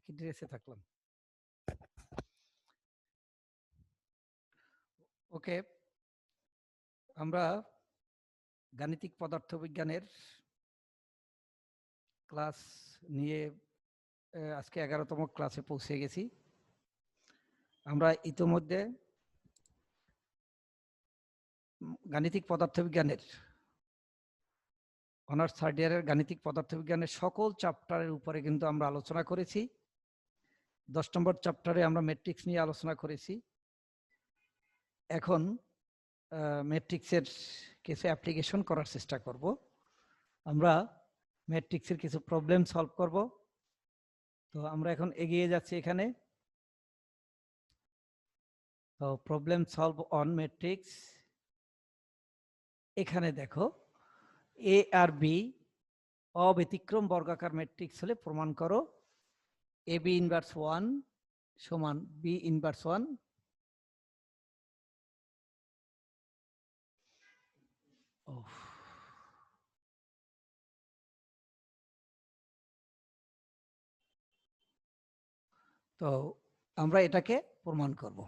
একই ড্রেসে থাকলাম। ওকে, আমরা গাণিতিক পদার্থবিজ্ঞানের ক্লাস নিয়ে আজকে 11তম ক্লাসে পৌঁছে গেছি। আমরা ইতিমধ্যে গাণিতিক পদার্থবিজ্ঞানের অনার্স থার্ড ইয়ারের গাণিতিক পদার্থবিজ্ঞানের সকল চ্যাপ্টারের উপরে কিন্তু আমরা আলোচনা করেছি। 10 নম্বর চ্যাপ্টারে আমরা ম্যাট্রিক্স নিয়ে আলোচনা করেছি। এখন ম্যাট্রিক্সের কিছু অ্যাপ্লিকেশন করার চেষ্টা করব। আমরা ম্যাট্রিক্সের কিছু প্রবলেম সলভ করব। তো আমরা এখন এগিয়ে যাচ্ছি এখানে। তো প্রবলেম সলভ অন ম্যাট্রিক্স। এখানে দেখো এ আর বি অব্যতিক্রম বর্গাকার ম্যাট্রিক্স হলে প্রমাণ করো এ বি ইনভার্স 1 সমান বি ইনভার্স 1। তো আমরা এটাকে প্রমাণ করব।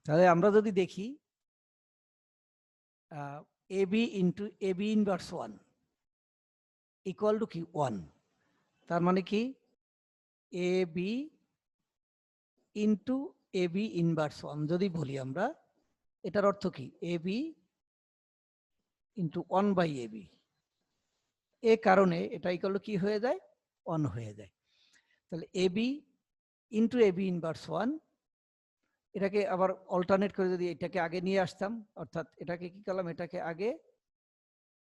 তাহলে আমরা যদি দেখি A B into A B inverse 1 equal to কি 1, তার মানে কি A B into A B inverse 1 যদি বলি আমরা, এটার অর্থ কি A B into 1 by A B. এ কারণে এটা ইকুয়াল টু কি হয়ে যায় 1 হয়ে যায়। তাহলে এ B into A B inverse 1, এটাকে আবার অল্টারনেট করে যদি এটাকে আগে নিয়ে আসতাম, অর্থাৎ এটাকে কি করলাম এটাকে আগে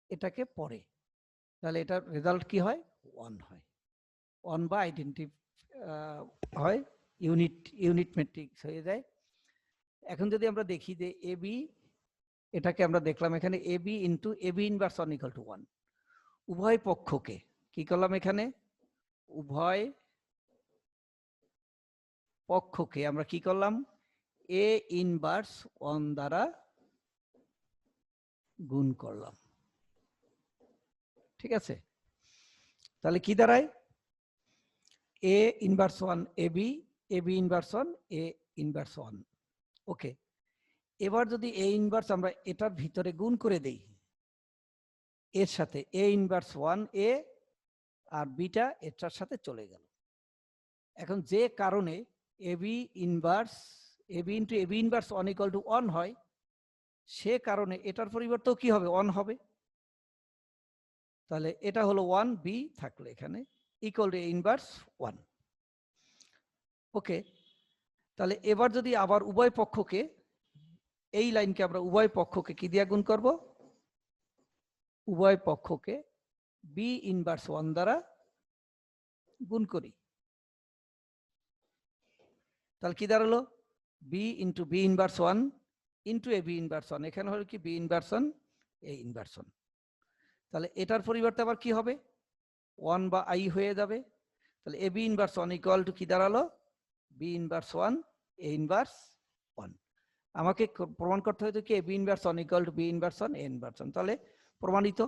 এটাকে পরে, তাহলে এটার রেজাল্ট কি হয় 1 হয়। 1 বা আইডেন্টি হয়, ইউনিট ম্যাট্রিক্স হয়ে যায়। এখন যদি আমরা দেখি যে এ বি, এটাকে আমরা দেখলাম এখানে A B into A B inverse 1 equal to 1। উভয় পক্ষকে কি করলাম এখানে, উভয় পক্ষকে আমরা কি করলাম এ ইনভার্স 1 দ্বারা গুণ করলাম। ঠিক আছে, তাহলে কি দাঁড়ায় এ inverse 1 A B inverse 1 A inverse 1। ওকে, এবার যদি এ ইনভার্স আমরা এটার ভিতরে গুণ করে দেই এর সাথে, এ ইনভার্স 1 এ আর বিটা এটার সাথে চলে গেল। এখন যে কারণে A B inverse A B into A B inverse 1 equal to 1 হয়, সে কারণে এটার পরিবর্তেও কি হবে 1 হবে। তাহলে এটা হলো 1 বি থাকলে এখানে ইকুয়াল টু এ ইনভার্স 1। ওকে, তাহলে এবার যদি আবার উভয় পক্ষকে, এই লাইনকে আমরা উভয় পক্ষকে কি দিয়ে গুণ করব, উভয় পক্ষকে বি ইনভার্স 1 দ্বারা গুণ করি, তাহলে কি দাঁড়ালো B into B inverse 1 into A B inverse 1। এখানে হলো কি বি ইনভার্স 1 এ ইনভার্স 1। তাহলে এটার পরিবর্তে আবার কি হবে 1 বা আই হয়ে যাবে। তাহলে এ বি ইনভার্স 1 ইকুয়াল টু কি দাঁড়ালো বি ইনভার্স 1 এ ইনভার্স 1। আমাকে প্রমাণ করতে হতো কি A B inverse 1 equal to B inverse 1 A inverse 1, তাহলে প্রমাণিত।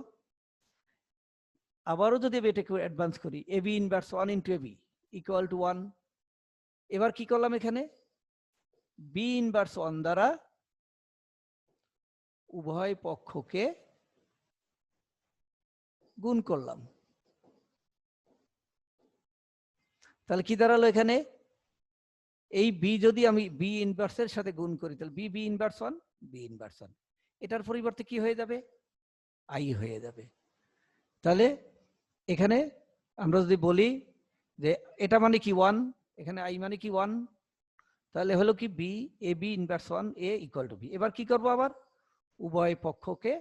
আবারও যদি এটাকে অ্যাডভান্স করি A B inverse 1 into A B equal to 1। এবার কি করলাম এখানে বি ইনভার্স 1 দ্বারা উভয় পক্ষকে গুণ করলাম। তাহলে কি দাঁড়ালো এখানে এই বি যদি আমি বি ইনভার্সের সাথে গুণ করি, তাহলে B B inverse 1 B inverse 1, এটার পরিবর্তে কি হয়ে যাবে আই হয়ে যাবে। তাহলে এখানে আমরা যদি বলি যে এটা মানে কি 1, এখানে আই মানে কি 1, তাহলে হলো কি B A B inverse 1 A equal to B. এবার কি করব আবার উভয় পক্ষকে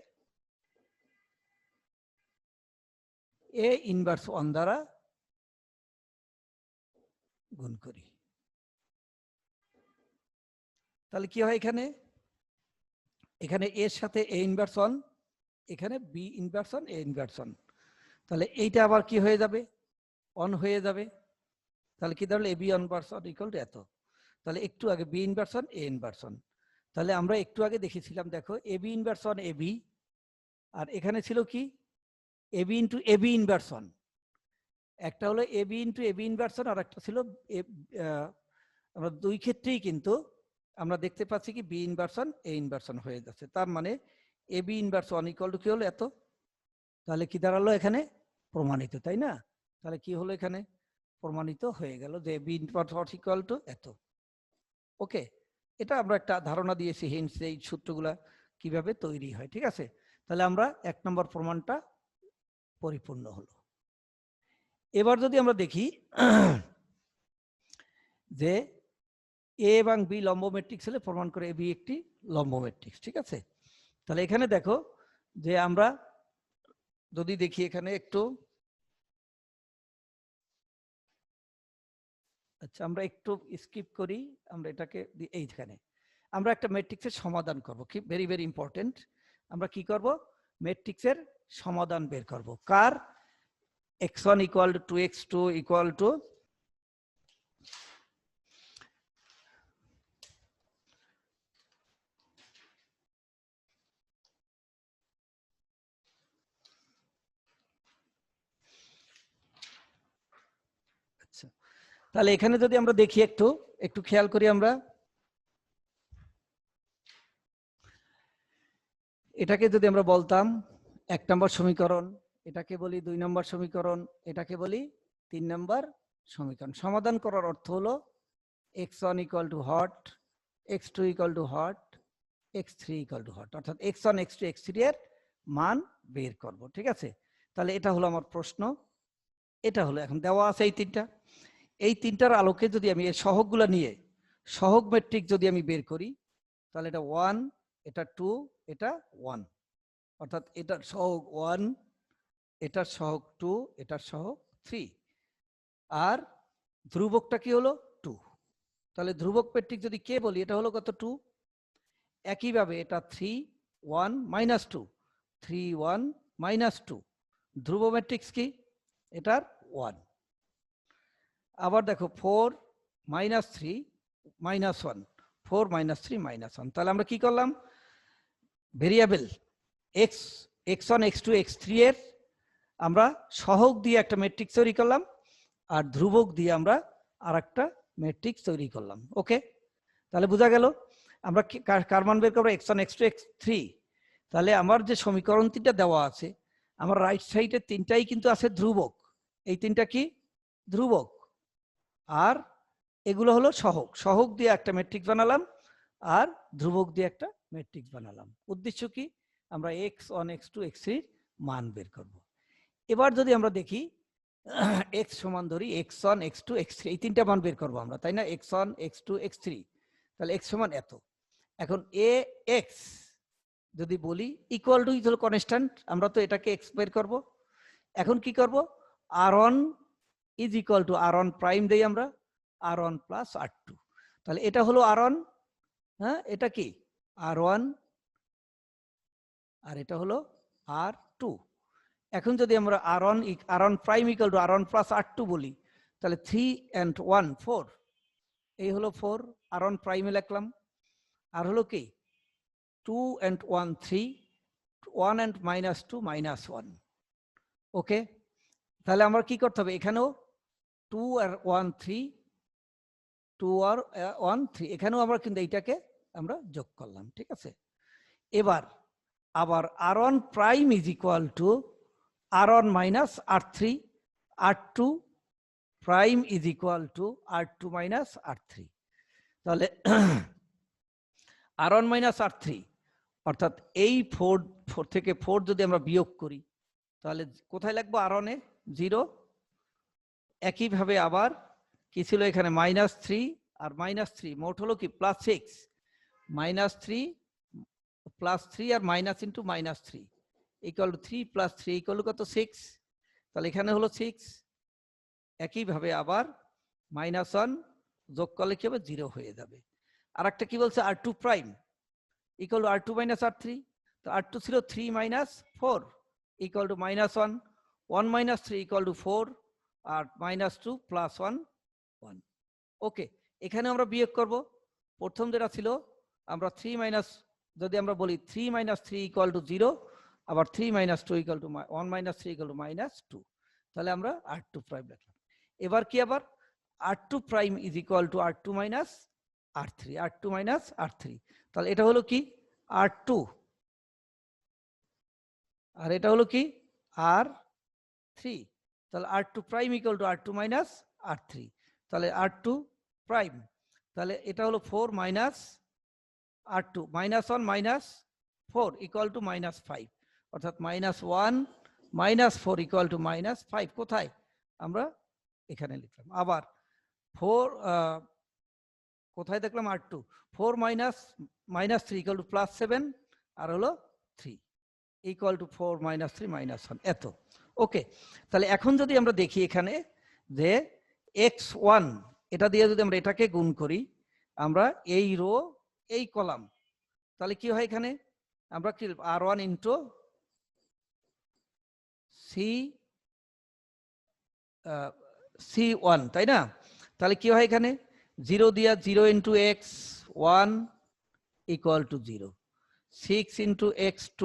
এ ইনভার্স 1 দ্বারা গুণ করি, তাহলে কি হয় এখানে এখানে এর সাথে এ ইনভার্স 1, এখানে বি ইনভার্স 1 এ ইনভার্স 1, তাহলে এইটা আবার কি হয়ে যাবে 1 হয়ে যাবে। তাহলে কি দাঁড়ালো এ বি ইনভার্স 1 ইকুয়াল টু এত। তাহলে একটু আগে বি ইনভার্স 1 এ ইনভার্স 1, তাহলে আমরা একটু আগে দেখেছিলাম দেখো এ বি ইনভার্স 1 এ বি, আর এখানে ছিল কি A B into A B inverse 1। একটা হলো এবি ইন্টু এবি ইনভার্সন, আর একটা ছিল আমরা দুই ক্ষেত্রেই কিন্তু আমরা দেখতে পাচ্ছি কি বি ইনভার্সন এ ইনভার্সন হয়ে যাচ্ছে। তার মানে এবি ইনভার্স 1 ইকুয়াল টু কি হলো এত, তাহলে কি দাঁড়ালো এখানে প্রমাণিত, তাই না? তাহলে কি হলো এখানে প্রমাণিত হয়ে গেল যে বি ইনভার্স ইকুয়াল টু এত। ওকে, এটা আমরা একটা ধারণা দিয়েছি, হিন্টস এই সূত্রগুলা কিভাবে তৈরি হয়। ঠিক আছে, তাহলে আমরা 1 নম্বর প্রমাণটা পরিপূর্ণ হলো। এবার যদি আমরা দেখি যে এ এবং বি লম্ব ম্যাট্রিক্স হলে প্রমাণ করে এ বি একটি লম্ব ম্যাট্রিক্স। ঠিক আছে, তাহলে এখানে দেখো যে আমরা যদি দেখি এখানে একটু, আচ্ছা আমরা একটু স্কিপ করি, আমরা এটাকে এইখানে আমরা একটা ম্যাট্রিক্সের সমাধান করব, কি ভেরি ভেরি ইম্পর্টেন্ট। আমরা কি করব, ম্যাট্রিক্সের সমাধান বের করব। কার? x1 equal to 2x2 equal to আচ্ছা, তাহলে এখানে যদি আমরা দেখি একটু একটু খেয়াল করি, আমরা এটাকে যদি আমরা বলতাম 1 নম্বর সমীকরণ, এটাকে বলি 2 নম্বর সমীকরণ, এটাকে বলি 3 নম্বর সমীকরণ। সমাধান করার অর্থ হলো x1 equal to hot, x2 equal to hot, x3 equal to hot, অর্থাৎ x1 x2 x3 এর মান বের করব। ঠিক আছে, তাহলে এটা হলো আমার প্রশ্ন, এটা হলো এখন দেওয়া আছে এই তিনটার আলোকে যদি আমি এই সহগগুলো নিয়ে সহগ ম্যাট্রিক্স যদি আমি বের করি, তাহলে এটা 1, এটা 2, এটা 1, অর্থাৎ এটার সহগ 1, এটার সহগ 2, এটার সহগ 3, আর ধ্রুবকটা কি হলো 2। তাহলে ধ্রুবক ম্যাট্রিক্স যদি কে বলি, এটা হলো কত 2। একইভাবে এটা 3 1 -2, 3 1 -2, ধ্রুব ম্যাট্রিক্স কি এটার 1। আবার দেখো 4 -3 -1, 4 -3 -1, তাহলে আমরা কি করলাম, ভেরিয়েবল x1 x2 x3 এর আমরা সহগ দিয়ে একটা ম্যাট্রিক্স তৈরি করলাম, আর ধ্রুবক দিয়ে আমরা আরেকটা ম্যাট্রিক্স তৈরি করলাম। ওকে, তাহলে বোঝা গেল আমরা কার মান বের করবো, x1 x2 x3। তাহলে আমার যে সমীকরণ তিনটা দেওয়া আছে, আমার রাইট সাইডে তিনটাই কিন্তু আছে ধ্রুবক, এই তিনটা কি ধ্রুবক, আর এগুলো হলো সহগ। সহগ দিয়ে একটা ম্যাট্রিক্স বানালাম, আর ধ্রুবক দিয়ে একটা ম্যাট্রিক্স বানালাম। উদ্দেশ্য কি, আমরা x1 x2 x3 মান বের করব। এবার যদি আমরা দেখি x সমান ধরি x1 x2 x3, এই তিনটা মান বের করবো আমরা, তাই না, x1 x2 x3, তাহলে x সমান এত। এখন a x যদি বলি ইকুয়াল টু হলো কনস্ট্যান্ট, আমরা তো এটাকে x বের করব। এখন কি করব, r1 is equal to r1 prime দেই আমরা, r1 প্লাস r2, তাহলে এটা হলো r1, হ্যাঁ এটা কি r1, আর এটা হলো r2। এখন যদি আমরা r1 prime equal to r1 plus r2 বলি, তাহলে 3 and 1 4, এই হলো 4, r1 প্রাইমে লিখলাম। আর হলো কি 2 and 1 3, 1 and -2 -1। ওকে, তাহলে আমরা কি করতে হবে, এখানেও 2 আর 1 3, 2 আর 1 3, এখানেও আমরা কিন্তু এইটাকে আমরা যোগ করলাম। ঠিক আছে, এবার আবার r1 prime is equal to r1 minus r3, r2 prime is equal to r2 minus r3। তাহলে r1 মাইনাস r3, অর্থাৎ এই 4 থেকে 4 যদি আমরা বিয়োগ করি, তাহলে কোথায় লিখবো, r1 এ 0। একইভাবে আবার কি ছিল এখানে -3 আর -3, মোট হলো কি +6, -3 +3 আর minus into -3 equal to 3 + 3 equal to কত 6, তাহলে এখানে হলো 6। একইভাবে আবার -1 যোগ করলে কি হবে 0 হয়ে যাবে। আর একটা কি বলছে r2 prime equal to r2 minus r3, তো r2 ছিল 3 - 4 ইকুয়াল টু -1, 1 - 3 ইকুয়াল টু 4, আর -2 + 1 1। ওকে, এখানে আমরা বিয়োগ করব, প্রথম যেটা ছিল আমরা 3 মাইনাস, যদি আমরা বলি 3 - 3 ইকুয়াল টু 0, আবার 3 - 2 ইকুয়াল টু 1 - 3 ইকুয়াল টু -2, তাহলে আমরা r2 প্রাইম লিখলাম। এবার কি আবার r2 prime is equal to r2 minus r3, r2 minus r3। তাহলে এটা হলো কি r2 আর এটা হলো কি r3। তাহলে r2 prime equal to r2 minus r3। তাহলে r2 প্রাইম, তাহলে এটা হলো 4 minus r2 minus 1 minus 4 equal to minus 5, অর্থাৎ minus 1 minus 4 equal to minus 5। কোথায় আমরা এখানে লিখলাম। আবার 4 কোথায় দেখলাম r2, 4 minus minus 3 equal two plus 7 আর হলো 3 ইকুয়াল টু 4 মাইনাস 3 মাইনাস 1 এত। ওকে, তাহলে এখন যদি আমরা দেখি এখানে যে x1 এটা দিয়ে যদি আমরা এটাকে গুণ করি, আমরা এই রো এই কলাম, তাহলে কি হয় এখানে আমরা কি r1 ইন্টু c1, তাই না? তাহলে কি হয় এখানে 0 দিয়া 0 into x1 equal to 0, 6 into x2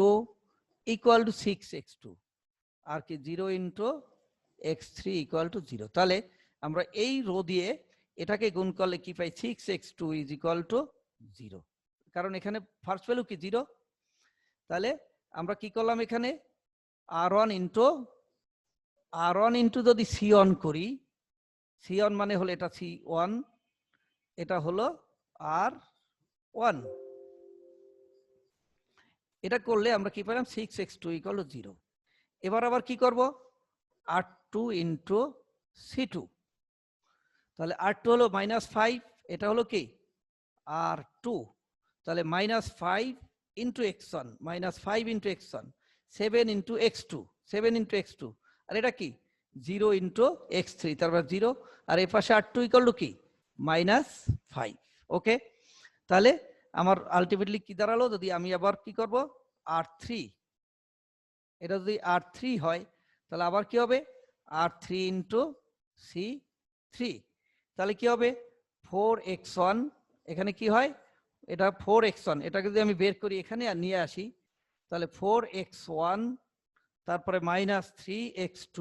equal to 6x2, আর কি 0 ইন্টু x3 ইকুয়াল টু 0। তাহলে আমরা এই রো দিয়ে এটাকে গুণ করলে কি পাই 6x2 ইজ ইকুয়াল টু 0, কারণ এখানে ফার্স্ট ভ্যালু কি 0। তাহলে আমরা কি করলাম এখানে r1 ইন্টু যদি c1 করি, c1 মানে হলো এটা c1, এটা হলো r1, এটা করলে আমরা কি পেলাম 6x2 ইকুয়াল টু 0। এবার আবার কি করব r2 ইন্টু c2, তাহলে r2 হলো মাইনাস 5, এটা হলো কি r2, তাহলে minus 5 into x1 minus 5 into x1 7 into x2 7 into x2, আর এটা কি 0 ইন্টু x3, তারপর 0, আর এর পাশে r2 ইকুয়াল টু কি মাইনাস 5। ওকে, তাহলে আমার আলটিমেটলি কি দাঁড়ালো, যদি আমি আবার কি করব r3, এটা যদি r3 হয় তাহলে আবার কি হবে r3 ইন্টু c3, তাহলে কি হবে 4x1, এখানে কি হয় এটা 4x1, এটাকে যদি আমি বের করি এখানে আর নিয়ে আসি, তাহলে 4x1 তারপরে মাইনাস 3x2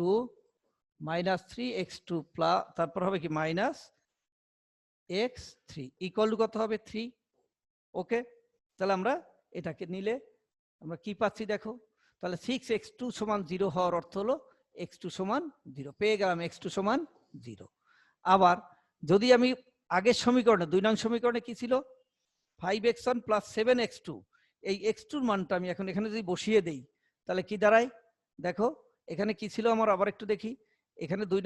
প্লাস তারপর হবে কি মাইনাস x3 ইকুয়াল টু কত হবে 3। ওকে, তাহলে আমরা এটাকে নিলে আমরা কি পাচ্ছি দেখো, তাহলে 6x2 সমান 0 হওয়ার অর্থ হলো x2 সমান 0, পেয়ে গেলাম x2 সমান 0। আবার যদি আমি আগের সমীকরণে 2 নং সমীকরণে কি ছিল 5x1 প্লাস 7x2, এই x2 এর মানটা আমি এখন এখানে যদি বসিয়ে দেই তাহলে কি দাঁড়ায় দেখো, এখানে কি ছিল আমার আবার একটু দেখি, এখানে 2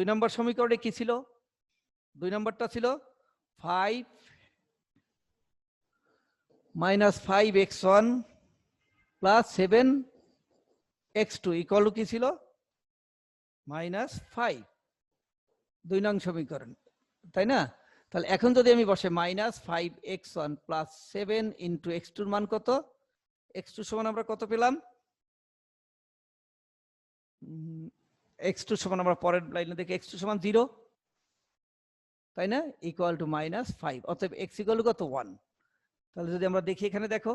নম্বর সমীকরণে কি ছিল, 2 নম্বরটা ছিল 5 minus 5x1 plus 7x2 equal to কি ছিল মাইনাস 5, 2 নং সমীকরণ, তাই না? তাহলে এখন যদি আমি বসে minus 5x1 plus 7 into x2 এর মান কত, x2 সমান আমরা কত পেলাম, x2 সমান আমরা পরের লাইনে দেখি x2 সমান 0, তাই না, ইকুয়াল টু মাইনাস 5, অতএব x ইকুয়াল টু কত 1। তাহলে যদি আমরা দেখি এখানে দেখো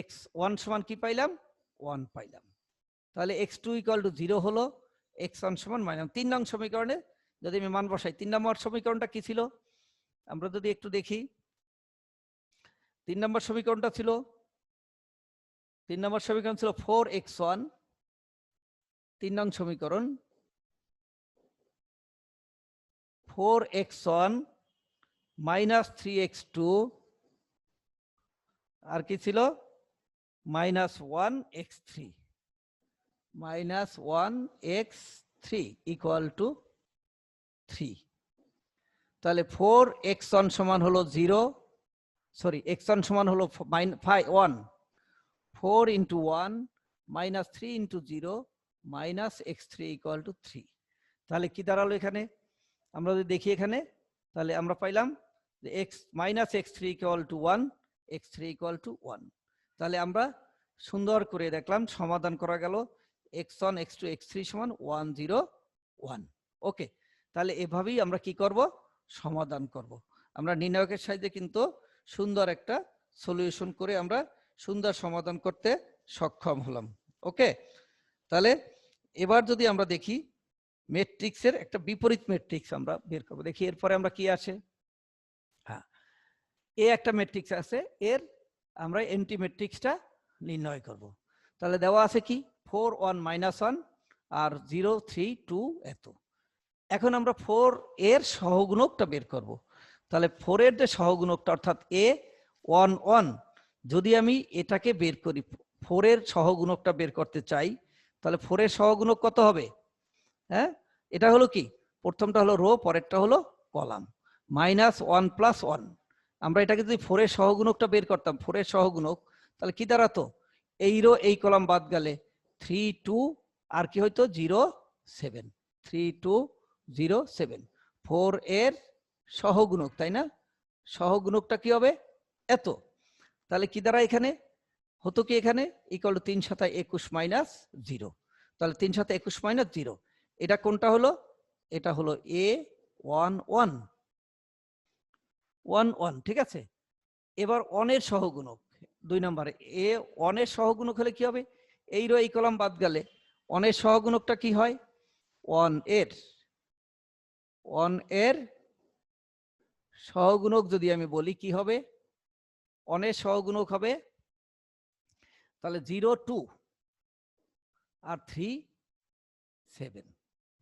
x1 সমান কি পাইলাম 1 পাইলাম, তাহলে x2 ইকুয়াল টু 0 হলো, x1 সমান মাইনাস 3 নং সমীকরণে যদি আমি মান বসাই, 3 নম্বর সমীকরণটা কি ছিল আমরা যদি একটু দেখি, 3 নম্বর সমীকরণটা ছিল 4x1, 3 নং সমীকরণ 4x1 মাইনাস 3x2 আর কি ছিল মাইনাস 1x3 ইকুয়াল টু 3। তাহলে 4x1 সমান হলো 0, সরি x1 সমান হলো 1, 4 into 1 minus 3 into 0 minus x3 equal to 3। তাহলে কি দাঁড়ালো এখানে আমরা যদি দেখি এখানে, তাহলে আমরা পাইলাম যে minus x3 equal to 1, x3 equal to 1। তাহলে আমরা সুন্দর করে দেখলাম সমাধান করা গেল x1 x2 x3 সমান 1 0 1। ওকে, তাহলে এভাবেই আমরা কি করব সমাধান করব, আমরা নির্ণায়কের সাহায্যে কিন্তু সুন্দর একটা সলিউশন করে আমরা সুন্দর সমাধান করতে সক্ষম হলাম। ওকে, তাহলে এবার যদি আমরা দেখি ম্যাট্রিক্সের একটা বিপরীত ম্যাট্রিক্স আমরা বের করব। দেখি এরপরে আমরা কি আসে। হ্যাঁ, এ একটা ম্যাট্রিক্স আছে, এর আমরা এন্টি ম্যাট্রিক্সটা নির্ণয় করব। তাহলে দেওয়া আছে কি 4 1 -1 আর 0 3 2 এত। এখন আমরা 4 এর সহগুণকটা বের করব। তাহলে 4 এর যে সহগুণকটা অর্থাৎ এ 1 1, যদি আমি এটাকে বের করি, 4 এর সহগুণকটা বের করতে চাই, তাহলে 4 এর সহগুণক কত হবে? হ্যাঁ, এটা হলো কি, প্রথমটা হলো রো, পরেরটা হলো কলাম, -1 + 1। আমরা এটাকে যদি 4 এর সহগুণকটা বের করতাম, 4 এর সহগুণক, তাহলে কি দাঁড়াতো, এই রো এই কলাম বাদ গেলে 3 2 আর কি হইতো 0 7, 3 2 0 7, 4 এর সহগুণক, তাই না? সহগুণকটা কি হবে? এত। তাহলে কি দ্বারা এখানে হতো কি, এখানে ইকুয়াল টু 3 × 21 - 0। তাহলে 3 × 21 - 0, এটা কোনটা হলো? এটা হলো এ 1 1 1 1, ঠিক আছে। এবার 1 এর সহগুণক 2 নম্বরে, এ 1 এর সহগুণক হলে কি হবে, এই রো এই কলাম বাদ গেলে 1 এর সহগুণকটা কি হয়, 1 এর সহগুণক যদি আমি বলি কি হবে, 1 এর সহগুণক হবে তাহলে 0 2 আর 3 7,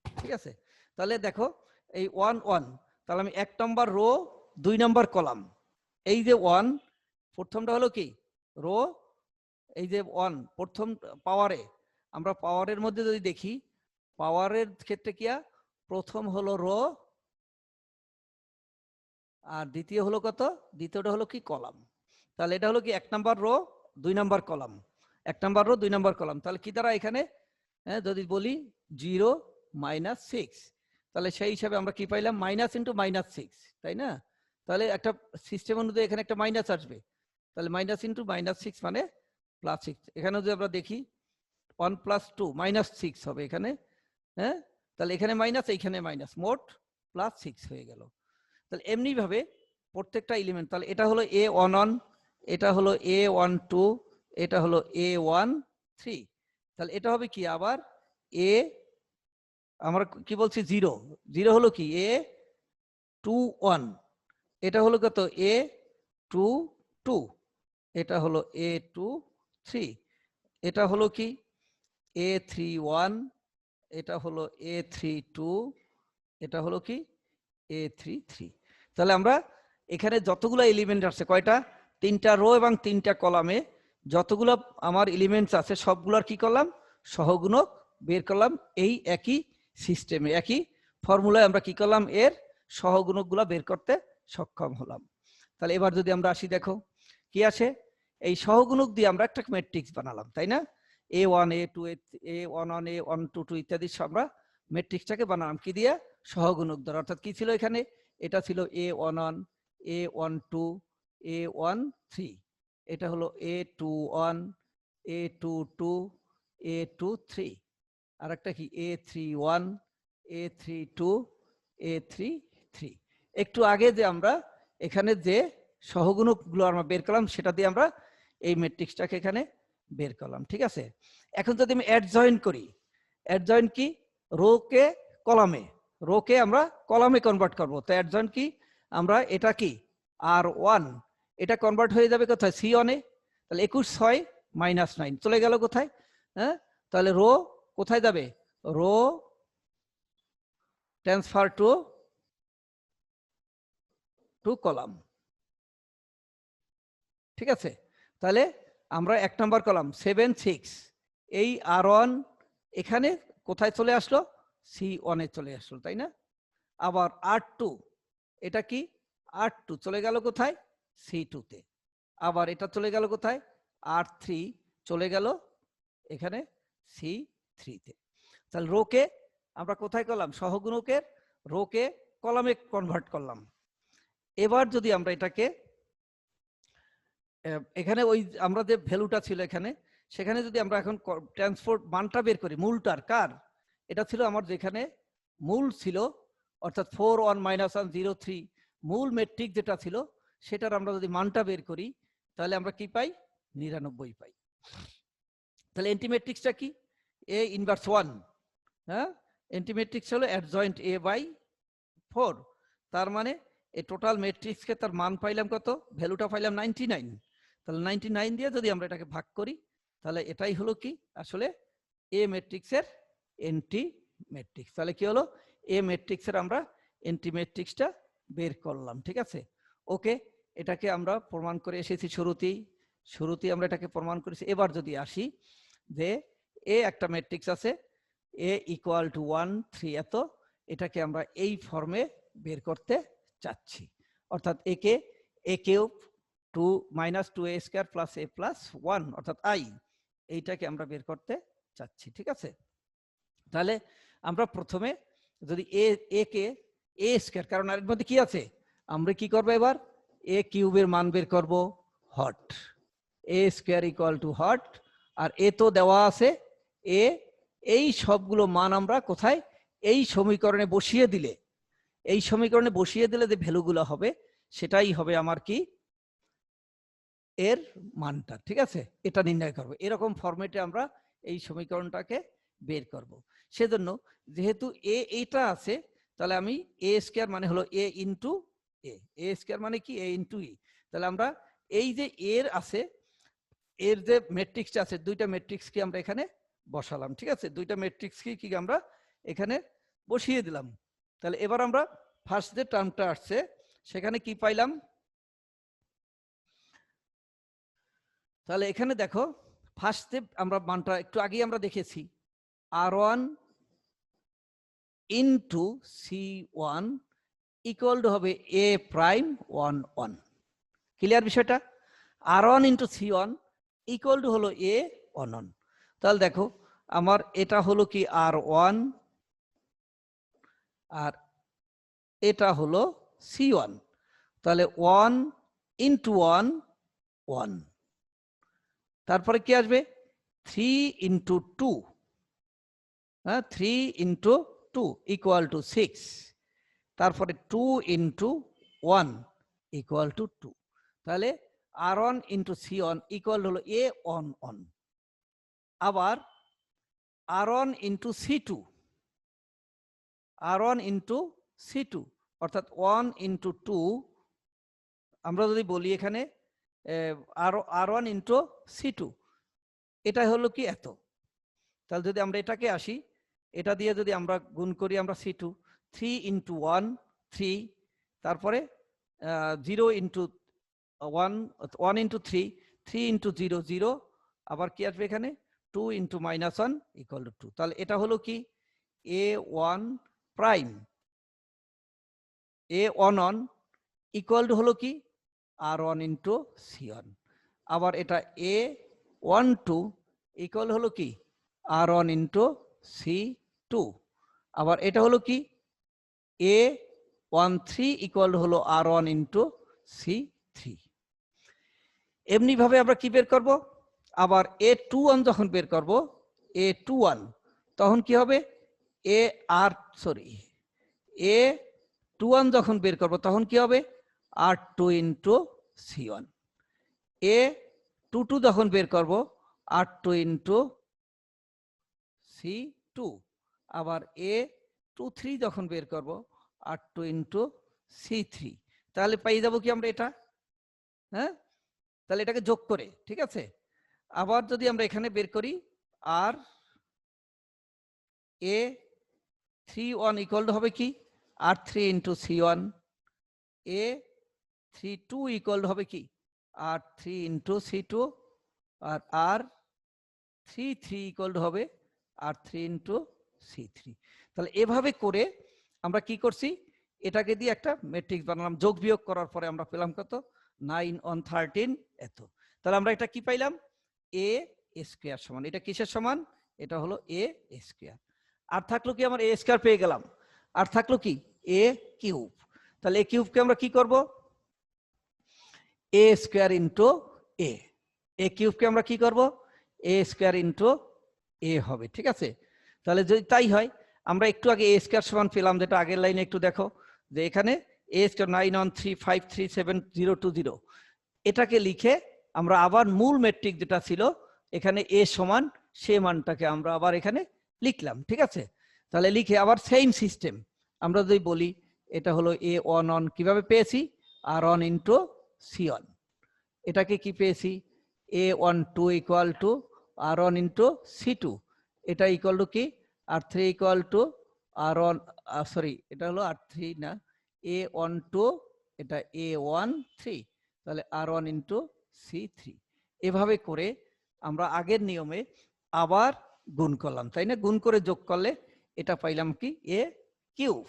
ঠিক আছে। তাহলে দেখো এই 1 1, তাহলে আমি 1 নম্বর রো 2 নম্বর কলাম, এই যে 1 প্রথমটা হলো কি রো, এই যে 1 প্রথম পাওয়ারে, আমরা পাওয়ারের মধ্যে যদি দেখি, পাওয়ারের ক্ষেত্রে কি প্রথম হলো রো আর দ্বিতীয় হলো কত, দ্বিতীয়টা হলো কি কলাম। তাহলে এটা হলো কি 1 নম্বর রো 2 নম্বর কলাম, 1 নম্বর রো 2 নম্বর কলাম। তাহলে কি দ্বারা এখানে যদি বলি 0 -6, তাহলে সেই হিসাবে আমরা কি পাইলাম, মাইনাস ইন্টু -6, তাই না? তাহলে একটা সিস্টেম অনুযায়ী এখানে একটা মাইনাস আসবে, তাহলে মাইনাস ইন্টু -6 মানে +6। এখানে যদি আমরা দেখি 1 + 2 -6 হবে এখানে, হ্যাঁ, তাহলে এখানে মাইনাস, এইখানে মাইনাস, মোট +6 হয়ে গেল। তাহলে এমনি ভাবে প্রত্যেকটা এলিমেন্ট, তাহলে এটা হলো A1 1, এটা হলো A1 2, এটা হলো A1 3, তাহলে এটা হবে কি আবার এ, আমরা কি বলছি 0 0 হলো কি A2 1, এটা হলো কত A2 2, এটা হলো A2 3, এটা হলো কি A3 1, এটা হলো A3 2, এটা হলো কি A3 3। তাহলে আমরা এখানে যতগুলো এলিমেন্ট আছে, কয়টা, 3টা রো এবং 3টা কলামে যতগুলো আমার এলিমেন্টস আছে সবগুলোর কি করলাম, সহগুণক বের করলাম। এই একই সিস্টেমে, একই ফর্মুলায় আমরা কি করলাম, এর সহগুণকগুলো বের করতে সক্ষম হলাম। তাহলে এবার যদি আমরা আসি, দেখো কি আছে, এই সহগুণক দিয়ে আমরা একটা ম্যাট্রিক্স বানালাম, তাই না? A1 A2 A1 1 A1 2 2 ইত্যাদি আমরা ম্যাট্রিক্সটাকে বানালাম কি দিয়ে, সহগুণক দ্বারা। অর্থাৎ কি ছিল এখানে, এটা ছিল A1 1 A1 2 A1 3, এটা হলো A2 1 A2 2 A2 3, আর একটা কি A3 1 A3 2 A3 3। একটু আগে যে আমরা এখানে যে সহগুণকগুলো আমরা বের করলাম, সেটা দিয়ে আমরা এই ম্যাট্রিক্সটাকে এখানে বের করলাম, ঠিক আছে। এখন যদি আমি অ্যাডজয়েন্ট করি, অ্যাডজয়েন্ট কি, রোকে কলামে, রোকে আমরা কলামে কনভার্ট করব। তো অ্যাডজয়েন্ট কি, আমরা এটা কি R1, এটা কনভার্ট হয়ে যাবে কোথায়, C1 এ। তাহলে 21 6 -9 চলে গেল কোথায়, হ্যাঁ, তাহলে রো কোথায় যাবে, রো ট্রান্সফার টু কলাম, ঠিক আছে। তাহলে আমরা 1 নম্বর কলাম 7 6, এই R1 এখানে কোথায় চলে আসলো, C1 এ চলে আসলো, তাই না? আবার R2, এটা কি R2 চলে গেল কোথায়, C2 তে। আবার এটা চলে গেল কোথায়, R3 চলে গেল এখানে C3 তে। তাহলে রোকে আমরা কোথায় করলাম, সহগুণকের রোকে কলামে কনভার্ট করলাম। এবার যদি আমরা এটাকে এখানে ওই আমরা যে ভ্যালুটা ছিল এখানে, সেখানে যদি আমরা এখন ট্রান্সপোর্ট মানটা বের করি, মূলটার কার, এটা ছিল আমার যেখানে মূল ছিল, অর্থাৎ 4 1 -1 0 3 মূল মেট্রিক যেটা ছিল, সেটার আমরা যদি মানটা বের করি, তাহলে আমরা কি পাই, 99 পাই। তাহলে অ্যান্টি ম্যাট্রিক্সটা কি, A ইনভার্স 1, হ্যাঁ, এন্টি ম্যাট্রিক্স হলো অ্যাডজয়েন্ট এ বাই 4, তার মানে এই টোটাল ম্যাট্রিক্সকে তার মান পাইলাম কত, ভ্যালুটা পাইলাম 99। তাহলে 99 দিয়ে যদি আমরা এটাকে ভাগ করি তাহলে এটাই হলো কি আসলে এ ম্যাট্রিক্সের এন্টি ম্যাট্রিক্স। তাহলে কি হলো, এ ম্যাট্রিক্সের আমরা এন্টি ম্যাট্রিক্সটা বের করলাম। ঠিক আছে, ওকে, এটাকে আমরা প্রমাণ করে এসেছি শুরুতেই আমরা এটাকে প্রমাণ করেছি। এবার যদি আসি যে এ একটা ম্যাট্রিক্স আছে, এ ইকুয়াল টু 1 3 এত, এটাকে আমরা এই ফর্মে বের করতে চাচ্ছি, অর্থাৎ একে A cube to minus 2a square plus a plus 1 অর্থাৎ আই, এইটাকে আমরা বের করতে চাচ্ছি। ঠিক আছে, তাহলে আমরা প্রথমে যদি এ কে এ স্কয়ার, কারণ এর মধ্যে কি আছে, আমরা কি করব এবার এ কিউবের মান বের করব হট, এ স্কয়ার ইকুয়াল টু হট, আর এ তো দেওয়া আছে এ, এই সবগুলো মান আমরা কোথায়, এই সমীকরণে বসিয়ে দিলে, এই সমীকরণে বসিয়ে দিলে যে ভ্যালুগুলো হবে সেটাই হবে আমার কি এর মানটা। ঠিক আছে, এটা নির্ণয় করব, এরকম ফরম্যাটে আমরা এই সমীকরণটাকে বের করব। সেজন্য যেহেতু এ এইটা আছে, তাহলে আমি এ স্কয়ার মানে হলো এ ইন্টু এ স্কয়ার মানে কি এ ইন্টু ই। তাহলে আমরা এই যে এর আছে, এর যে ম্যাট্রিক্সটা আছে, দুইটা ম্যাট্রিক্স কি আমরা এখানে বসালাম। ঠিক আছে, দুইটা ম্যাট্রিক্স কি আমরা এখানে বসিয়ে দিলাম। তাহলে এবার আমরা ফার্স্ট যে টার্মটা আসছে সেখানে কি পাইলাম, তাহলে এখানে দেখো ফার্স্ট যে আমরা মানটা একটু আগেই আমরা দেখেছি, r1 into c1 equal to হবে a প্রাইম 1 1। ক্লিয়ার বিষয়টা, r1 into c1 equal to হলো a 1 1। তাহলে দেখো আমার এটা হলো কি r1 আর এটা হলো c1, তাহলে 1 ইন্টু 1 1, তারপরে কি আসবে 3 ইন্টু 2, হ্যাঁ 3 ইন্টু 2 ইকুয়াল টু 6, তারপরে 2 ইন্টু 1 ইকুয়াল টু 2। তাহলে r1 ইন্টু c1 ইকুয়াল হলো a 1 1। আবার r1 into c2, r1 into c2 অর্থাৎ 1 ইন্টু 2, আমরা যদি বলি এখানে r1 ইন্টু c2, এটা হলো কি এত। তাহলে যদি আমরা এটাকে আসি, এটা দিয়ে যদি আমরা গুণ করি আমরা c2, 3 ইন্টু 1 3, তারপরে 0 ইন্টু 1 1 ইন্টু 3 3 ইন্টু 0 0, আবার কি আসবে এখানে 2 ইন্টু মাইনাস 1 ইকুয়াল টু 2। তাহলে এটা হলো কি এ 1 প্রাইম এ 1 1 ইকুয়াল টু হলো কি r1 ইন্টু c1। আবার এটা এ 1 2 ইকুয়াল হলো কি r1 ইন্টু c2। আবার এটা হলো কি এ 1 3 ইকুয়াল হলো r1 ইন্টু c3। এমনি ভাবে আমরা কি বের করব, আবার এ 21 যখন বের করব, এ 21 তখন কি হবে এ 21 যখন বের করব তখন কি হবে r2 ইন্টু c1। এ 22 যখন বের করব r2 ইন্টু c2। আবার এ 23 যখন বের করব r2 ইন্টু c3। তাহলে পাই যাব কি আমরা এটা, হ্যাঁ তাহলে এটাকে যোগ করে। ঠিক আছে, আবার যদি আমরা এখানে বের করি আর এ 31 ইকুয়াল হবে কি r3 ইন্টু c1, এ 32 ইকুয়াল হবে কি r3 ইন্টু c2, আর r33 ইকুয়াল হবে r3 ইন্টু c3। তাহলে এভাবে করে আমরা কি করছি, এটাকে দিয়ে একটা ম্যাট্রিক্স বানালাম, যোগ বিয়োগ করার পরে আমরা পেলাম কত 9 on 13 এত। তাহলে আমরা এটা কি পাইলাম এ স্কয়ার সমান, এটা কিসের সমান, এটা হলো এ স্কয়ার। আর থাকলো কি আমার এ স্কয়ার পেয়ে গেলাম, আর থাকলো কি এ কিউব। তাহলে এ কিউবকে আমরা কি করব এ স্কয়ার ইন্টু এ কিউবকে আমরা কি করব এ স্কয়ার ইন্টু এ হবে। ঠিক আছে, তাহলে যদি তাই হয় আমরা একটু আগে এ স্কয়ার সমান পেলাম, যেটা আগের লাইনে একটু দেখো যে এখানে এ স্কয়ার 9 on 3 5 3 7 0 2 0, এটাকে লিখে আমরা আবার মূল ম্যাট্রিক্স যেটা ছিল এখানে এ সমান সে মানটাকে আমরা আবার এখানে লিখলাম। ঠিক আছে, তাহলে লিখে আবার সেম সিস্টেম আমরা যদি বলি এটা হলো A1 অন, কিভাবে পেয়েছি R1 ইন্টু C1, এটাকে কি পেয়েছি A12 equal to R1 into C2, এটা ইকুয়াল টু কি R3 equal to R1, sorry এটা হলো R3 না, A12 এটা A13, তাহলে R1 ইন্টু C3। এভাবে করে আমরা আগের নিয়মে আবার গুণ করলাম, তাই না? গুণ করে যোগ করলে এটা পাইলাম কি A কিউব।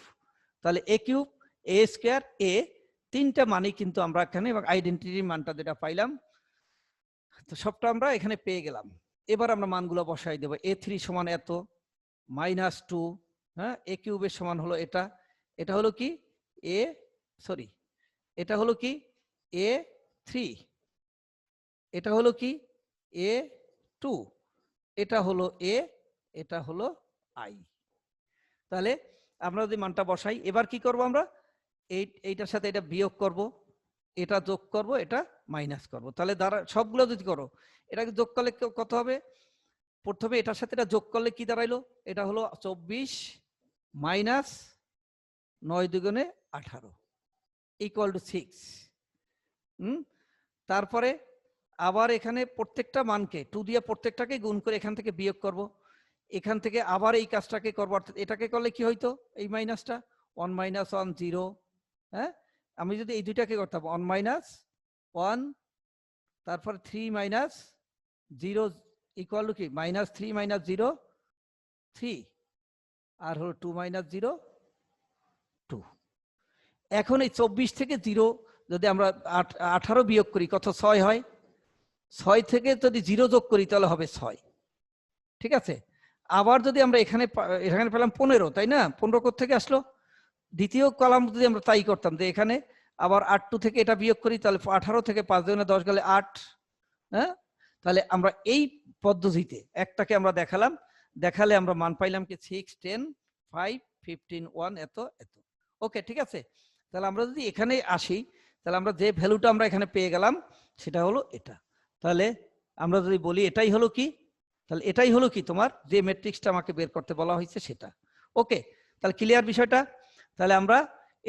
তাহলে A cube A square A, তিনটা মানে কিন্তু আমরা এখানে এবং আইডেন্টিটির মানটা যেটা পাইলাম, তো সবটা আমরা এখানে পেয়ে গেলাম। এবার আমরা মানগুলো বসাই দেব। A3 সমান এত -2, হ্যাঁ, A কিউবের সমান হলো এটা, এটা হলো কি A, সরি এটা হলো কি A3, এটা হলো কি A2, এটা হলো A, এটা হলো I। তাহলে আমরা যদি মানটা বসাই, এবার কি করব আমরা এইটার সাথে এটা বিয়োগ করব, এটা যোগ করব, এটা মাইনাস করব। তাহলে দ্বারা সবগুলো যদি করো, এটাকে যোগ করলে কত হবে? প্রথমে এটার সাথে এটা যোগ করলে কি দাঁড়াইলো? এটা হলো 24 মাইনাস 9 দুগুণে 18 ইকুয়াল টু 6। তারপরে আবার এখানে প্রত্যেকটা মানকে 2 দিয়ে প্রত্যেকটাকে গুণ করে এখান থেকে বিয়োগ করব, এখান থেকে আবার এই কাজটাকে করবো, অর্থাৎ এটাকে করলে কি হইতো এই মাইনাসটা 1 - 1 0, হ্যাঁ, আমি যদি এই দুইটাকে করতাম 1 - 1, তারপর 3 - 0 ইকুয়াল টু কি -3 - 0 3, আর হলো 2 - 0 2। এখন এই 24 থেকে 0 যদি আমরা 18 বিয়োগ করি কত 6 হয়, 6 থেকে যদি 0 যোগ করি তাহলে হবে 6, ঠিক আছে? আবার যদি আমরা এখানে পেলাম 15, তাই না? 15 কোথা থেকে আসলো? দ্বিতীয় কলাম যদি আমরা তাই করতাম যে এখানে আবার 8 থেকে এটা বিয়োগ করি, তাহলে 18 থেকে 5 দুগুণে 10 গেলে 8, হ্যাঁ, তাহলে আমরা এই পদ্ধতিতে একটাকে আমরা দেখালে আমরা মান পাইলাম কি 6 10 5 15 1 এত এত। ওকে, ঠিক আছে। তাহলে আমরা যদি এখানে আসি, তাহলে আমরা যে ভ্যালুটা আমরা এখানে পেয়ে গেলাম সেটা হলো এটা। তাহলে আমরা যদি বলি এটাই হলো কি, তাহলে এটাই হলো কি তোমার যে ম্যাট্রিক্সটা আমাকে বের করতে বলা হয়েছে সেটা। ওকে, তাহলে ক্লিয়ার বিষয়টা? তাহলে আমরা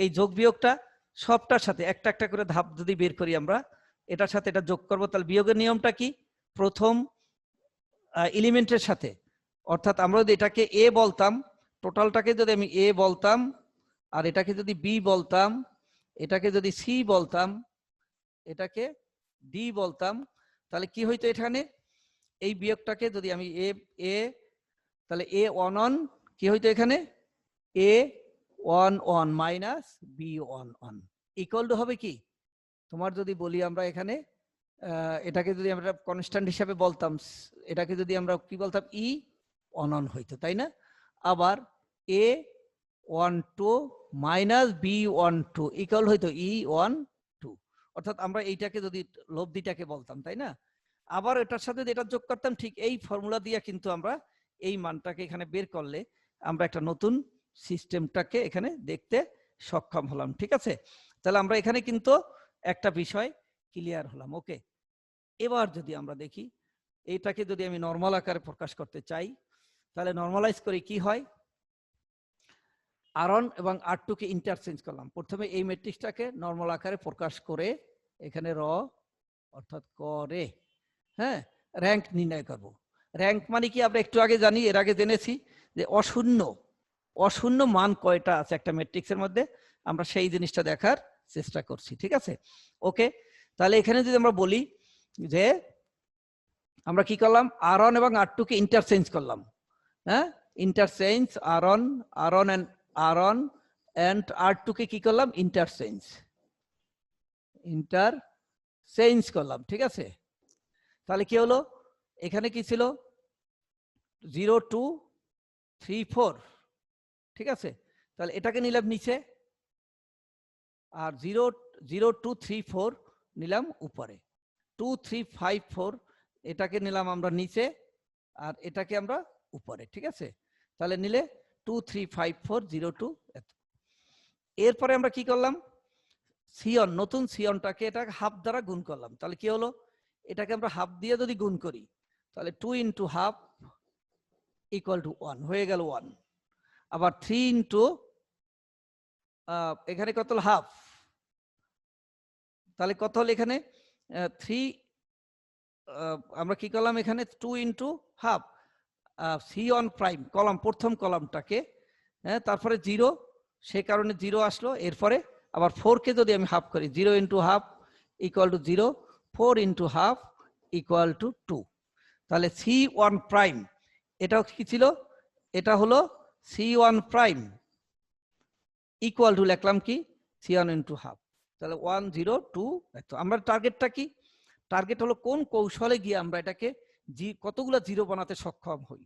এই যোগ বিয়োগটা সবটার সাথে একটা একটা করে ধাপ যদি বের করি, আমরা এটার সাথে এটা যোগ করব, তাহলে বিয়োগের নিয়মটা কি? প্রথম এলিমেন্টের সাথে, অর্থাৎ আমরা যদি এটাকে A বলতাম, টোটালটাকে যদি আমি A বলতাম, আর এটাকে যদি B বলতাম, এটাকে যদি C বলতাম, এটাকে D বলতাম, তাহলে কি হইতো এখানে? এই বিয়োগটাকে যদি আমি A তাহলে A11 কি হইতো এখানে? A11 minus B11 equal to হবে কি? তোমার যদি বলি আমরা এখানে এটাকে যদি আমরা কনস্ট্যান্ট হিসাবে বলতাম, এটাকে যদি আমরা কি বলতাম E11 হইতো, তাই না? আবার A12 মাইনাস B12 ইকুয়াল হইতো E12, অর্থাৎ আমরা এইটাকে যদি লব্ধিটাকে বলতাম, তাই না? আবার এটার সাথে এটা যোগ করতাম, ঠিক এই ফর্মুলা দিয়ে কিন্তু আমরা এই মানটাকে এখানে বের করলে আমরা একটা নতুন সিস্টেমটাকে এখানে দেখতে সক্ষম হলাম, ঠিক আছে? তাহলে আমরা এখানে কিন্তু একটা বিষয় ক্লিয়ার হলাম। ওকে, এবার যদি আমরা দেখি এইটাকে যদি আমি নরমাল আকারে প্রকাশ করতে চাই, তাহলে নরমালাইজ করে কি হয়? R1 এবং R2 কে ইন্টারচেঞ্জ করলাম। প্রথমে এই ম্যাট্রিক্সটাকে নরমাল আকারে প্রকাশ করে এখানে অর্থাৎ করে, হ্যাঁ, র্যাঙ্ক নির্ণয় করব। র্যাঙ্ক মানে কি আমরা একটু আগে জানি, এর আগে জেনেছি যে অশূন্য মান কয়টা আছে একটা ম্যাট্রিক্সের মধ্যে, আমরা সেই জিনিসটা দেখার চেষ্টা করছি, ঠিক আছে? ওকে, তাহলে এখানে যদি আমরা বলি যে আমরা কি করলাম, R1 এবং R2 কে ইন্টারচেঞ্জ করলাম, হ্যাঁ, ইন্টারচেঞ্জ R1 এন্ড R2 কে কি করলাম? ইন্টারচেঞ্জ করলাম, ঠিক আছে? তাহলে কি হলো? এখানে কি ছিল? 0 2 3 4, ঠিক আছে? তাহলে এটাকে নিলাম নিচে, আর 0 0 2 3 4 নিলাম উপরে, 2 3 5 4 এটাকে নিলাম আমরা নিচে, আর এটাকে আমরা উপরে, ঠিক আছে? তাহলে নিলে 2 3 5 4 0 2 এত। এরপরে আমরা কি করলাম? সিয়ন, নতুন সিয়নটাকে এটা হাফ দ্বারা গুণ করলাম। তাহলে কি হলো? এটাকে আমরা হাফ দিয়ে যদি গুণ করি, তাহলে 2 × হাফ ইকুয়াল টু 1 হয়ে গেল 1। আবার 3 ইন্টু এখানে কত হলো হাফ, তাহলে কত হলো এখানে 3, আমরা কি করলাম এখানে 2 into half C1 prime column, প্রথম কলামটাকে, হ্যাঁ, তারপরে 0, সে কারণে 0 আসলো। এরপরে আবার 4 কে যদি আমি হাফ করি, 0 into half equal to 0, 4 into half equal to 2। তাহলে C1 প্রাইম এটাও কি ছিল, এটা হলো C1 প্রাইম ইকুয়াল টু লিখলাম কি C1 ইন্টু হাফ। তাহলে 1 0 2। আমরা টার্গেটটা কি, টার্গেট হলো কোন কৌশলে গিয়ে আমরা এটাকে কতগুলো জিরো বানাতে সক্ষম হই।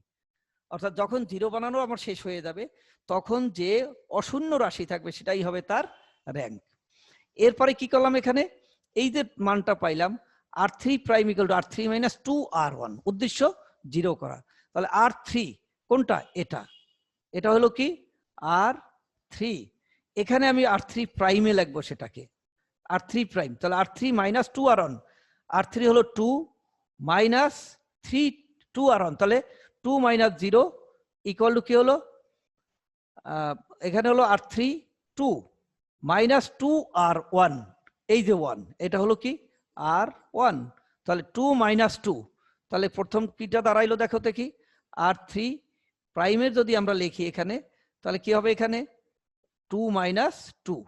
অর্থাৎ যখন জিরো বানানো আমার শেষ হয়ে যাবে, তখন যে অশূন্য রাশি থাকবে সেটাই হবে তার র্যাঙ্ক। এরপরে কি করলাম এখানে, এই যে মানটা পাইলাম R3 prime equal to R3 minus 2R1, উদ্দেশ্য জিরো করা। তাহলে R3 কোনটা, এটা, এটা হলো কি R3। এখানে আমি R3 প্রাইমে লিখবো সেটাকে R3 প্রাইম। তাহলে R3 মাইনাস 2R1, R3 হলো 2 মাইনাস 3 2R1, তাহলে 2 মাইনাস 0 ইকুয়াল টু কি হলো, এখানে হলো R3 2 মাইনাস 2R1, এই যে 1, এটা হলো কি R1। তাহলে 2 মাইনাস 2, তাহলে প্রথম কিটা দাঁড়াইলো দেখো দেখি, R3 প্রাইমের যদি আমরা লিখি এখানে, তাহলে কি হবে এখানে 2 মাইনাস 2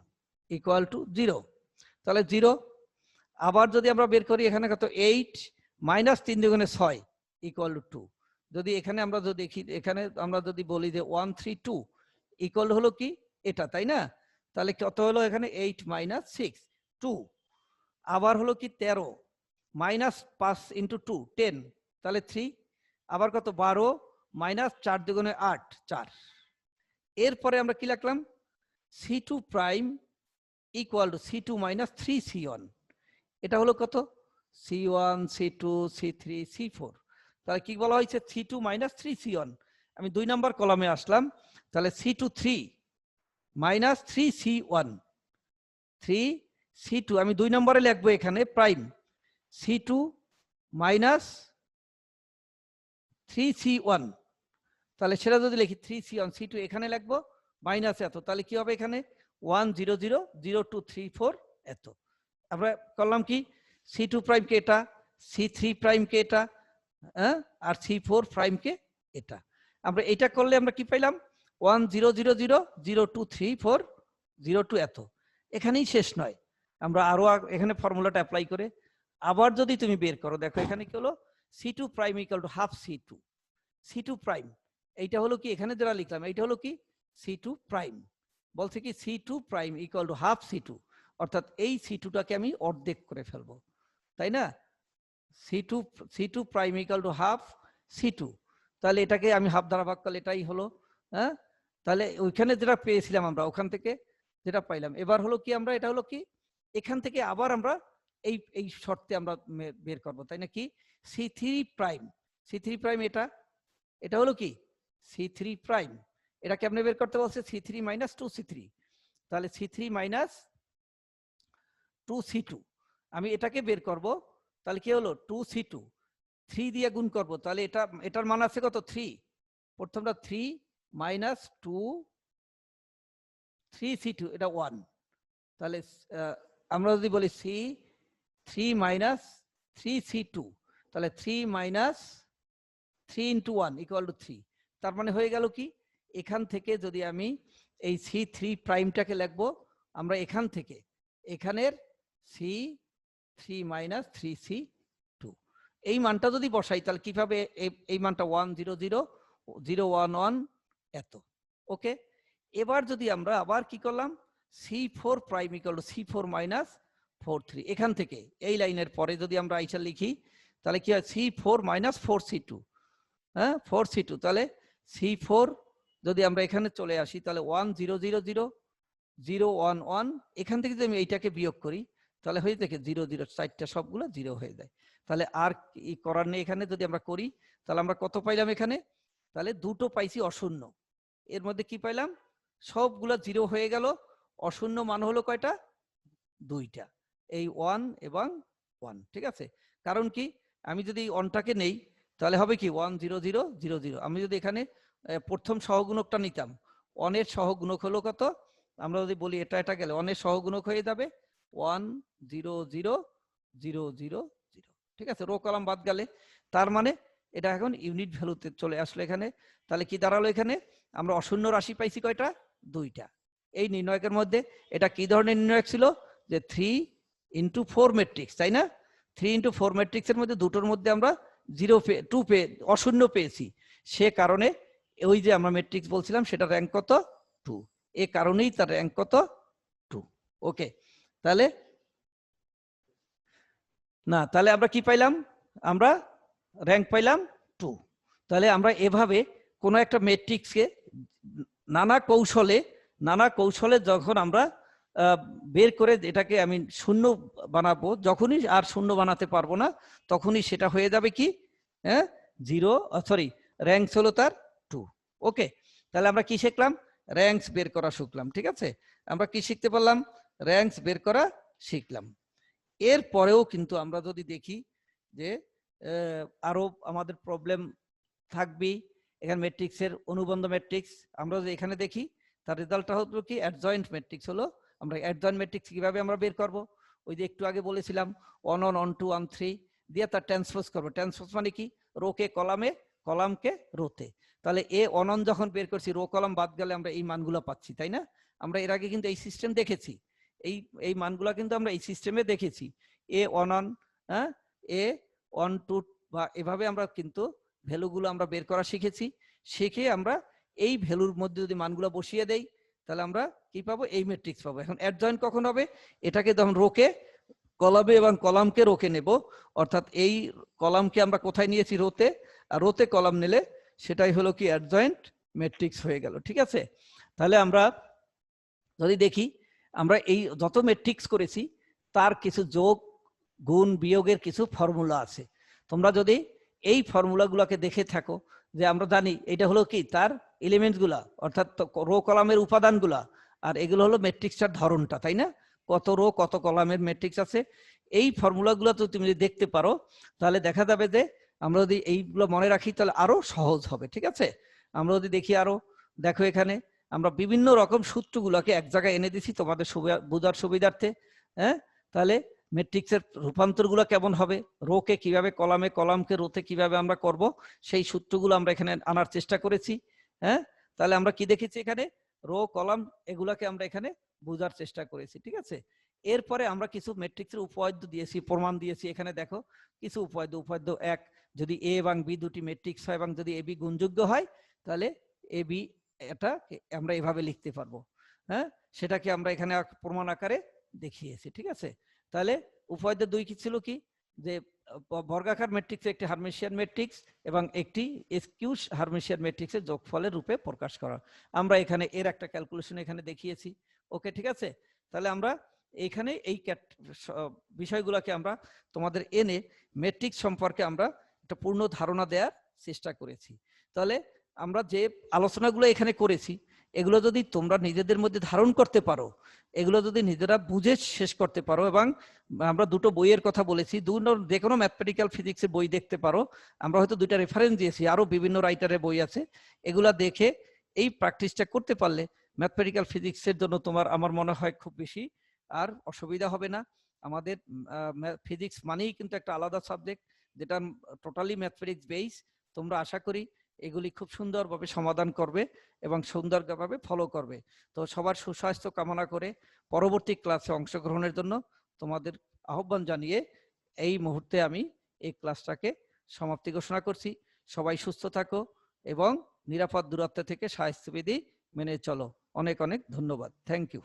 ইকুয়াল টু 0, তাহলে 0। আবার যদি আমরা বের করি এখানে কত, 8 মাইনাস 3 দুগুণে 6 ইকুয়াল টু 2। যদি এখানে আমরা যদি দেখি, এখানে আমরা যদি বলি যে 1 3 2 ইকুয়াল হলো কি এটা, তাই না? তাহলে কত হলো এখানে 8 মাইনাস 6 2। আবার হলো কি 13 মাইনাস 5 ইন্টু 2 10, তাহলে 3। আবার কত 12 মাইনাস 4 দুগুণে 8 4। এরপরে আমরা কি লিখলাম, C2 prime equal to C2 minus 3C1, এটা হলো কত C1 C2 C3 C4। তাহলে কি বলা হয়েছে C2 মাইনাস 3C1। আমি 2 নাম্বার কলামে আসলাম, তাহলে C2 3 মাইনাস 3C1 3C2, আমি 2 নম্বরে লিখবো এখানে প্রাইম C2 মাইনাস 3C1, তাহলে সেটা যদি লিখি 3C1 C2 এখানে লিখবো মাইনাস এত, তাহলে কি হবে এখানে 1 0 0 0 2 3 4 এত। আমরা করলাম কি C2 প্রাইম কে এটা, C3 প্রাইম কে এটা, হ্যাঁ, আর C4 প্রাইম কে এটা। আমরা এটা করলে আমরা কি পাইলাম 1 0 0 0 0 2 3 4 0 2 এত। এখানেই শেষ নয়, আমরা আরো এখানে ফর্মুলাটা অ্যাপ্লাই করে আবার যদি তুমি বের করো, দেখো এখানে কি হলো C2 prime equal to half C2। C2 prime এইটা হলো কি, এখানে যেটা লিখলাম এইটা হলো কি C2 প্রাইম, বলছে কি C2 prime equal to half C2, অর্থাৎ এই C2টাকে আমি অর্ধেক করে ফেলবো, তাই না? C2 prime equal to half C2, তাহলে এটাকে আমি হাফ দ্বারা ভাগ করলে এটাই হলো, হ্যাঁ। তাহলে ওইখানে যেটা পেয়েছিলাম আমরা ওখান থেকে যেটা পাইলাম, এবার হলো কি আমরা এটা হলো কি এখান থেকে আবার আমরা এই এই শর্তে আমরা বের করব, তাই না? কি C3 প্রাইম, C3 প্রাইম এটা, এটা হলো কি C3 প্রাইম, এটা কেমনে বের করতে বলছে C3 মাইনাস 2C3, তাহলে C3 মাইনাস 2C2 আমি এটাকে বের করব, তাহলে কি হলো 2C2 3 দিয়ে গুণ করব, তাহলে এটা এটার মান আছে কত 3, প্রথমটা 3 মাইনাস 2 3C2 এটা 1, তাহলে আমরা যদি বলি C3 মাইনাস 3C2, তাহলে 3 মাইনাস 3 ইন্টু 1 ইকুয়াল টু 3। তার মানে হয়ে গেল কি এখান থেকে যদি আমি এই C3 প্রাইমটাকে লিখবো আমরা এখান থেকে এখানের C3 মাইনাস 3C2 এই মানটা যদি বসাই, তাহলে কিভাবে এই মানটা 1 0 0 0 1 1 এত। ওকে, এবার যদি আমরা আবার কি করলাম C4 prime equal to C4 minus 4 3, এখান থেকে এই লাইনের পরে যদি আমরা আইসা লিখি তাহলে কি হয় C4 মাইনাস 4C2, হ্যাঁ 4C2, তাহলে C4 যদি আমরা এখানে চলে আসি তাহলে 1 0 0 0 0 1 1, এখান থেকে যদি আমি এইটাকে বিয়োগ করি তাহলে হয়ে থাকে 0 0, চারটা সবগুলো 0 হয়ে যায়। তাহলে আর কি করার নেই, এখানে যদি আমরা করি তাহলে আমরা কত পাইলাম এখানে, তাহলে দুটো পাইছি অশূন্য, এর মধ্যে কি পাইলাম সবগুলো 0 হয়ে গেল, অশূন্য মান হলো কয়টা দুইটা, এই 1 এবং 1, ঠিক আছে। কারণ কি আমি যদি 1টাকে নেই তাহলে হবে কি 1 0 0 0 0, আমি যদি এখানে প্রথম সহগুণকটা নিতাম অনের সহগুণক হলো কত, আমরা যদি বলি এটা এটা গেলে অনের সহগুণক হয়ে যাবে 1 0 0 0 0 0, ঠিক আছে, রো কলাম বাদ গেলে। তার মানে এটা এখন ইউনিট ভ্যালুতে চলে আসলো এখানে। তাহলে কি দাঁড়ালো এখানে, আমরা অশূন্য রাশি পাইছি কয়টা, দুইটা। এই নির্ণয়কের মধ্যে এটা কি ধরনের নির্ণয়ক ছিল, যে 3x4 ম্যাট্রিক্স, তাই না? 3x4 ম্যাট্রিক্সের মধ্যে দুটোর মধ্যে আমরা 2 অশূন্য পেয়েছি, সে কারণে ওই যে আমরা ম্যাট্রিক্স বলছিলাম সেটা র্যাঙ্ক কত, 2। এ কারণেই তার র্যাঙ্ক কত, 2। ওকে, তাহলে না, তাহলে আমরা কি পাইলাম, আমরা র্যাঙ্ক পাইলাম 2। তাহলে আমরা এভাবে কোনো একটা ম্যাট্রিক্সকে নানা কৌশলে যখন আমরা বের করে এটাকে আমি শূন্য বানাবো, যখনই আর শূন্য বানাতে পারবো না তখনই সেটা হয়ে যাবে কি, হ্যাঁ, 0, সরি, র্যাঙ্কস হলো তার 2। ওকে, তাহলে আমরা কি শিখলাম, র্যাঙ্কস বের করা শিখলাম, ঠিক আছে। আমরা কি শিখতে পারলাম, র্যাঙ্কস বের করা শিখলাম। এর পরেও কিন্তু আমরা যদি দেখি যে আরো আমাদের প্রবলেম থাকবেই। এখানে ম্যাট্রিক্সের অনুবন্ধ ম্যাট্রিক্স আমরা যদি এখানে দেখি, তার রেজাল্টটা হলো কি, অ্যাডজয়েন্ট ম্যাট্রিক্স হলো। আমরা অ্যাডজয়েন্ট ম্যাট্রিক্স কিভাবে আমরা বের করব, ওই যে একটু আগে বলেছিলাম 1 1 1 2 1 3 দিয়ে তার ট্রান্সপোজ করব। ট্রান্সপোজ মানে কি, রোকে কলামে, কলামকে রোতে। তাহলে এ অনন যখন বের করছি, রো কলাম বাদ গেলে আমরা এই মানগুলো পাচ্ছি, তাই না? আমরা এর আগে কিন্তু এই সিস্টেম দেখেছি, এই মানগুলা কিন্তু আমরা এই সিস্টেমে দেখেছি, এ অনন, হ্যাঁ, এ 1 2 বা এভাবে আমরা কিন্তু ভ্যালুগুলো আমরা বের করা শিখেছি। শিখে আমরা এই ভ্যালুর মধ্যে যদি মানগুলো বসিয়ে দেই তাহলে আমরা কি পাবো, এই ম্যাট্রিক্স পাবো। এখন অ্যাডজয়েন্ট কখন হবে, এটাকে যখন রোকে কলামে এবং কলামকে রোকে নেব, অর্থাৎ এই কলামকে আমরা কোথায় নিয়েছি, রোতে, আর রোতে কলাম নিলে সেটাই হলো কি অ্যাডজয়েন্ট ম্যাট্রিক্স হয়ে গেল, ঠিক আছে। তাহলে আমরা যদি দেখি, আমরা এই যত ম্যাট্রিক্স করেছি তার কিছু যোগ গুণ বিয়োগের কিছু ফর্মুলা আছে। তোমরা যদি এই ফর্মুলাগুলোকে দেখে থাকো, যে আমরা জানি এটা হলো কি তার এলিমেন্টস গুলা, অর্থাৎ রো কলামের উপাদানগুলা, আর এগুলো হলো ম্যাট্রিক্সটার ধরনটা, তাই না? কত রো কত কলামের ম্যাট্রিক্স আছে, এই ফর্মুলাগুলো তো তুমি যদি দেখতে পারো তাহলে দেখা যাবে যে আমরা যদি এইগুলো মনে রাখি তাহলে আরো সহজ হবে, ঠিক আছে। আমরা যদি দেখি আরো, দেখো এখানে আমরা বিভিন্ন রকম সূত্রগুলোকে এক জায়গায় এনে দিছি তোমাদের বোঝার সুবিধার্থে, হ্যাঁ। তাহলে ম্যাট্রিক্সের রূপান্তরগুলো কেমন হবে, রোকে কিভাবে কলামে, কলামকে রোতে কিভাবে আমরা করব, সেই সূত্রগুলো আমরা এখানে আনার চেষ্টা করেছি, হ্যাঁ। তাহলে আমরা কি দেখেছি এখানে, রো কলাম এগুলাকে আমরা এখানে বোঝার চেষ্টা করেছি, ঠিক আছে। এরপরে আমরা কিছু ম্যাট্রিক্সের উপপাদ্য দিয়েছি, প্রমাণ দিয়েছি। এখানে দেখো কিছু উপপাদ্য 1, যদি এ এবং বি দুটি ম্যাট্রিক্স হয় এবং যদি এ বি গুণযোগ্য হয় তাহলে এ বি এটা আমরা এভাবে লিখতে পারবো, হ্যাঁ। সেটাকে আমরা এখানে প্রমাণ আকারে দেখিয়েছি, ঠিক আছে। তাহলে উপপাদ্য 2 কি ছিল, কি যে বর্গাকার ম্যাট্রিক্সে একটি হার্মিশিয়ান ম্যাট্রিক্স এবং একটি স্কিউ হার্মিশিয়ান ম্যাট্রিক্সের যোগফলের রূপে প্রকাশ করা। আমরা এখানে এর একটা ক্যালকুলেশন এখানে দেখিয়েছি, ওকে, ঠিক আছে। তাহলে আমরা এইখানে এই বিষয়গুলোকে আমরা তোমাদের এনে ম্যাট্রিক্স সম্পর্কে আমরা একটা পূর্ণ ধারণা দেওয়ার চেষ্টা করেছি। তাহলে আমরা যে আলোচনাগুলো এখানে করেছি এগুলো যদি তোমরা নিজেদের মধ্যে ধারণ করতে পারো, এগুলো যদি নিজেরা বুঝে শেষ করতে পারো, এবং আমরা দুটো বইয়ের কথা বলেছি, যে কোনো ম্যাথমেটিক্যাল ফিজিক্সের বই দেখতে পারো, আমরা হয়তো 2টা রেফারেন্স দিয়েছি, আরো বিভিন্ন রাইটারের বই আছে, এগুলা দেখে এই প্র্যাকটিসটা করতে পারলে ম্যাথমেটিক্যাল ফিজিক্সের জন্য তোমার আমার মনে হয় খুব বেশি আর অসুবিধা হবে না। আমাদের ফিজিক্স মানেই কিন্তু একটা আলাদা সাবজেক্ট, যেটা টোটালি ম্যাথমেটিক্স বেস। তোমরা আশা করি এগুলি খুব সুন্দরভাবে সমাধান করবে এবং সুন্দরভাবে ফলো করবে। তো সবার সুস্বাস্থ্য কামনা করে পরবর্তী ক্লাসে অংশগ্রহণের জন্য তোমাদের আহ্বান জানিয়ে এই মুহূর্তে আমি এই ক্লাসটাকে সমাপ্তি ঘোষণা করছি। সবাই সুস্থ থাকো এবং নিরাপদ দূরত্ব থেকে স্বাস্থ্যবিধি মেনে চলো। অনেক অনেক ধন্যবাদ। Thank you.